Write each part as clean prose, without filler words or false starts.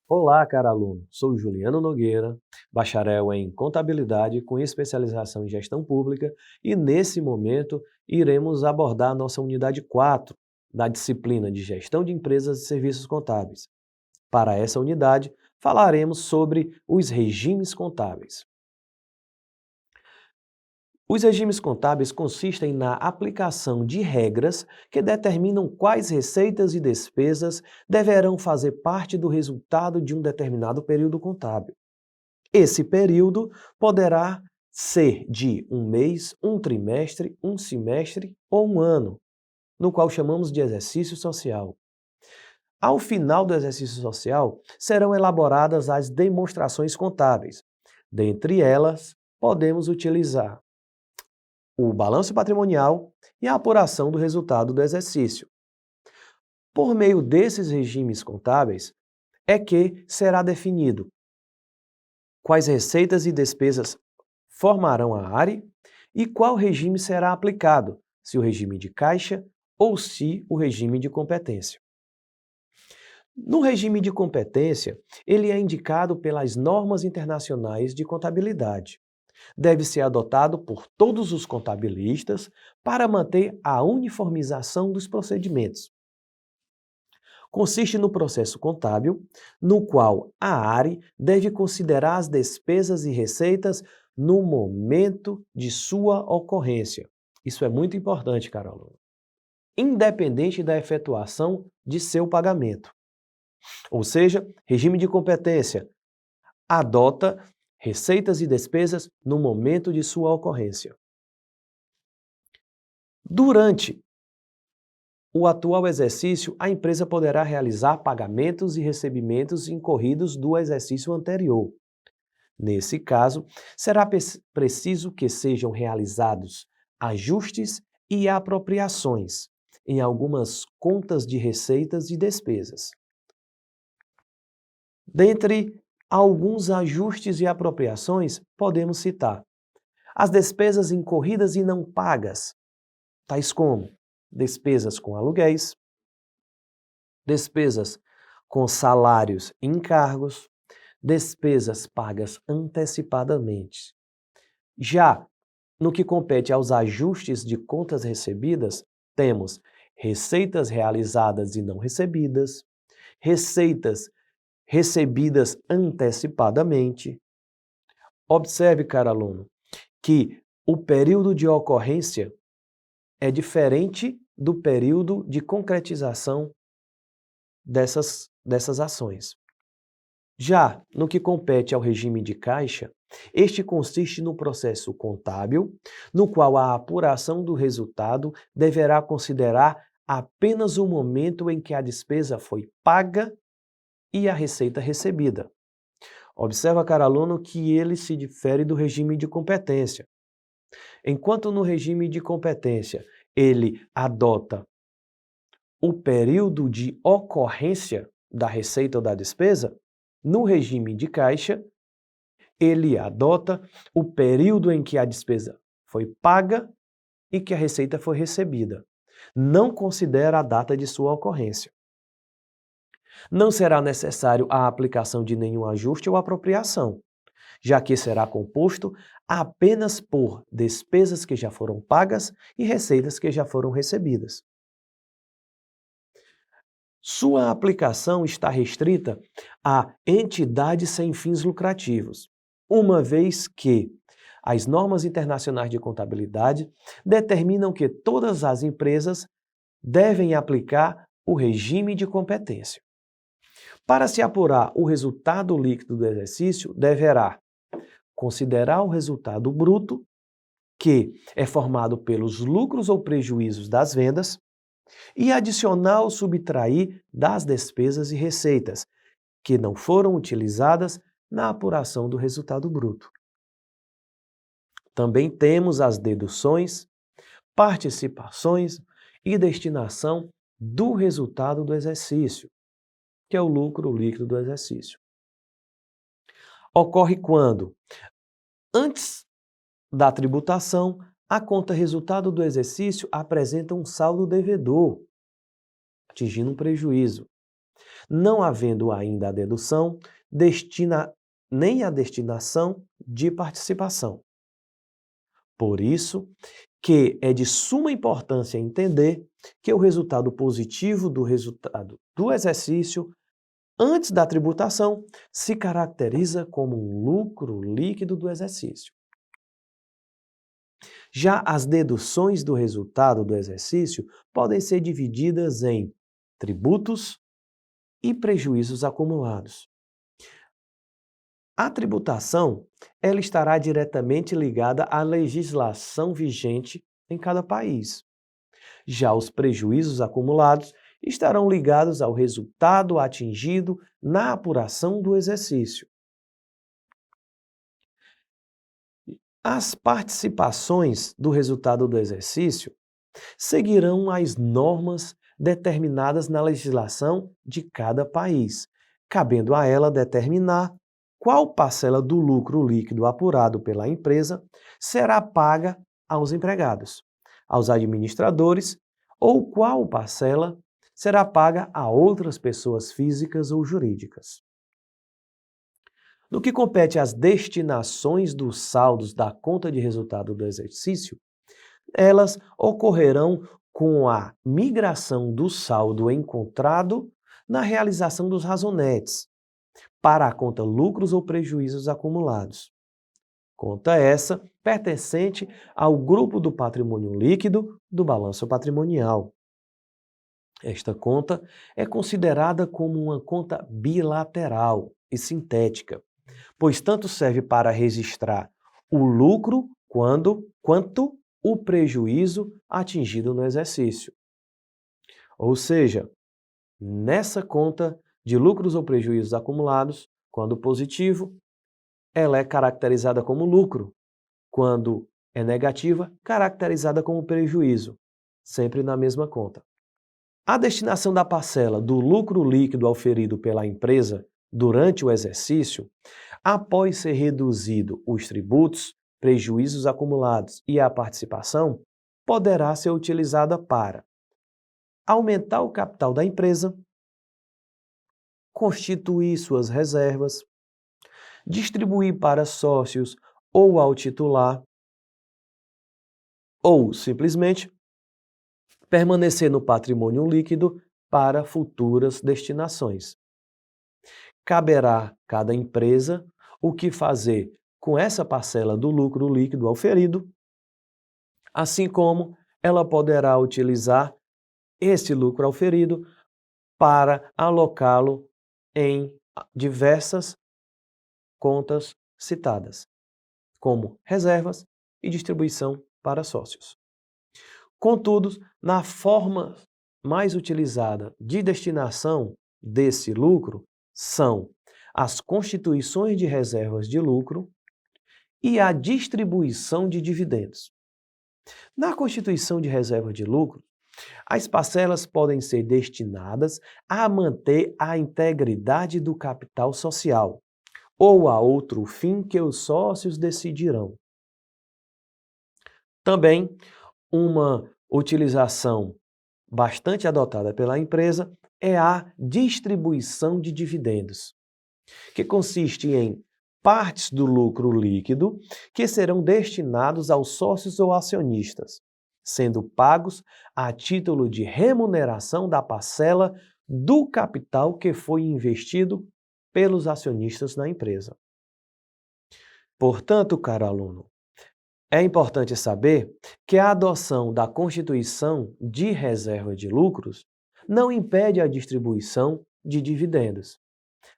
Olá, caro aluno. Sou Juliano Nogueira, bacharel em Contabilidade com especialização em Gestão Pública e, nesse momento, iremos abordar a nossa unidade 4 da disciplina de Gestão de Empresas e Serviços Contábeis. Para essa unidade, falaremos sobre os regimes contábeis. Os regimes contábeis consistem na aplicação de regras que determinam quais receitas e despesas deverão fazer parte do resultado de um determinado período contábil. Esse período poderá ser de um mês, um trimestre, um semestre ou um ano, no qual chamamos de exercício social. Ao final do exercício social, serão elaboradas as demonstrações contábeis. Dentre elas, podemos utilizar o balanço patrimonial e a apuração do resultado do exercício. Por meio desses regimes contábeis, é que será definido quais receitas e despesas formarão a área e qual regime será aplicado, se o regime de caixa ou se o regime de competência. No regime de competência, ele é indicado pelas normas internacionais de contabilidade. Deve ser adotado por todos os contabilistas para manter a uniformização dos procedimentos. Consiste no processo contábil, no qual a ARE deve considerar as despesas e receitas no momento de sua ocorrência. Isso é muito importante, caro aluno. Independente da efetuação de seu pagamento. Ou seja, regime de competência adota receitas e despesas no momento de sua ocorrência. Durante o atual exercício, a empresa poderá realizar pagamentos e recebimentos incorridos do exercício anterior. Nesse caso, será preciso que sejam realizados ajustes e apropriações em algumas contas de receitas e despesas. Dentre alguns ajustes e apropriações, podemos citar as despesas incorridas e não pagas, tais como despesas com aluguéis, despesas com salários e encargos, despesas pagas antecipadamente. Já no que compete aos ajustes de contas recebidas, temos receitas realizadas e não recebidas, receitas recebidas antecipadamente. Observe, caro aluno, que o período de ocorrência é diferente do período de concretização dessas ações. Já no que compete ao regime de caixa, este consiste no processo contábil, no qual a apuração do resultado deverá considerar apenas o momento em que a despesa foi paga e a receita recebida. Observa, caro aluno, que ele se difere do regime de competência. Enquanto no regime de competência ele adota o período de ocorrência da receita ou da despesa, no regime de caixa, ele adota o período em que a despesa foi paga e que a receita foi recebida. Não considera a data de sua ocorrência. Não será necessário a aplicação de nenhum ajuste ou apropriação, já que será composto apenas por despesas que já foram pagas e receitas que já foram recebidas. Sua aplicação está restrita a entidades sem fins lucrativos, uma vez que as normas internacionais de contabilidade determinam que todas as empresas devem aplicar o regime de competência. Para se apurar o resultado líquido do exercício, deverá considerar o resultado bruto, que é formado pelos lucros ou prejuízos das vendas, e adicionar ou subtrair das despesas e receitas que não foram utilizadas na apuração do resultado bruto. Também temos as deduções, participações e destinação do resultado do exercício, que é o lucro líquido do exercício. Ocorre quando, antes da tributação, a conta resultado do exercício apresenta um saldo devedor, atingindo um prejuízo. não havendo ainda a dedução, nem a destinação de participação. Por isso que é de suma importância entender que o resultado positivo do resultado do exercício antes da tributação se caracteriza como um lucro líquido do exercício. Já as deduções do resultado do exercício podem ser divididas em tributos e prejuízos acumulados. A tributação, ela estará diretamente ligada à legislação vigente em cada país. Já os prejuízos acumulados estarão ligados ao resultado atingido na apuração do exercício. As participações do resultado do exercício seguirão as normas determinadas na legislação de cada país, cabendo a ela determinar qual parcela do lucro líquido apurado pela empresa será paga aos empregados, aos administradores, ou qual parcela será paga a outras pessoas físicas ou jurídicas. No que compete às destinações dos saldos da conta de resultado do exercício, elas ocorrerão com a migração do saldo encontrado na realização dos razonetes para a conta lucros ou prejuízos acumulados. Conta essa pertencente ao grupo do patrimônio líquido do balanço patrimonial. Esta conta é considerada como uma conta bilateral e sintética, pois tanto serve para registrar o lucro quanto o prejuízo atingido no exercício. Ou seja, nessa conta de lucros ou prejuízos acumulados, quando positivo, ela é caracterizada como lucro. Quando é negativa, caracterizada como prejuízo, sempre na mesma conta. A destinação da parcela do lucro líquido auferido pela empresa durante o exercício, após ser reduzido os tributos, prejuízos acumulados e a participação, poderá ser utilizada para aumentar o capital da empresa, constituir suas reservas, distribuir para sócios ou ao titular, ou simplesmente permanecer no patrimônio líquido para futuras destinações. Caberá a cada empresa o que fazer com essa parcela do lucro líquido auferido, assim como ela poderá utilizar esse lucro auferido para alocá-lo em diversas contas citadas, como reservas e distribuição para sócios. Contudo, na forma mais utilizada de destinação desse lucro são as constituições de reservas de lucro e a distribuição de dividendos. Na constituição de reserva de lucro, as parcelas podem ser destinadas a manter a integridade do capital social ou a outro fim que os sócios decidirão. Também, uma utilização bastante adotada pela empresa é a distribuição de dividendos, que consiste em partes do lucro líquido que serão destinados aos sócios ou acionistas, sendo pagos a título de remuneração da parcela do capital que foi investido pelos acionistas na empresa. Portanto, caro aluno, é importante saber que a adoção da constituição de reserva de lucros não impede a distribuição de dividendos.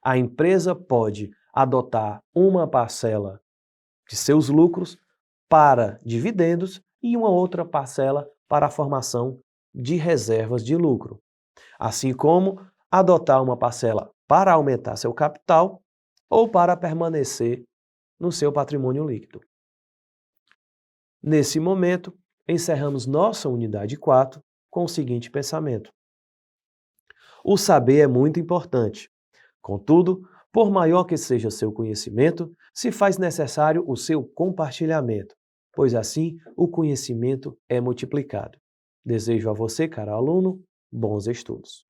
A empresa pode adotar uma parcela de seus lucros para dividendos e uma outra parcela para a formação de reservas de lucro, assim como adotar uma parcela para aumentar seu capital ou para permanecer no seu patrimônio líquido. Nesse momento, encerramos nossa unidade 4 com o seguinte pensamento: o saber é muito importante. Contudo, por maior que seja seu conhecimento, se faz necessário o seu compartilhamento, pois assim o conhecimento é multiplicado. Desejo a você, caro aluno, bons estudos.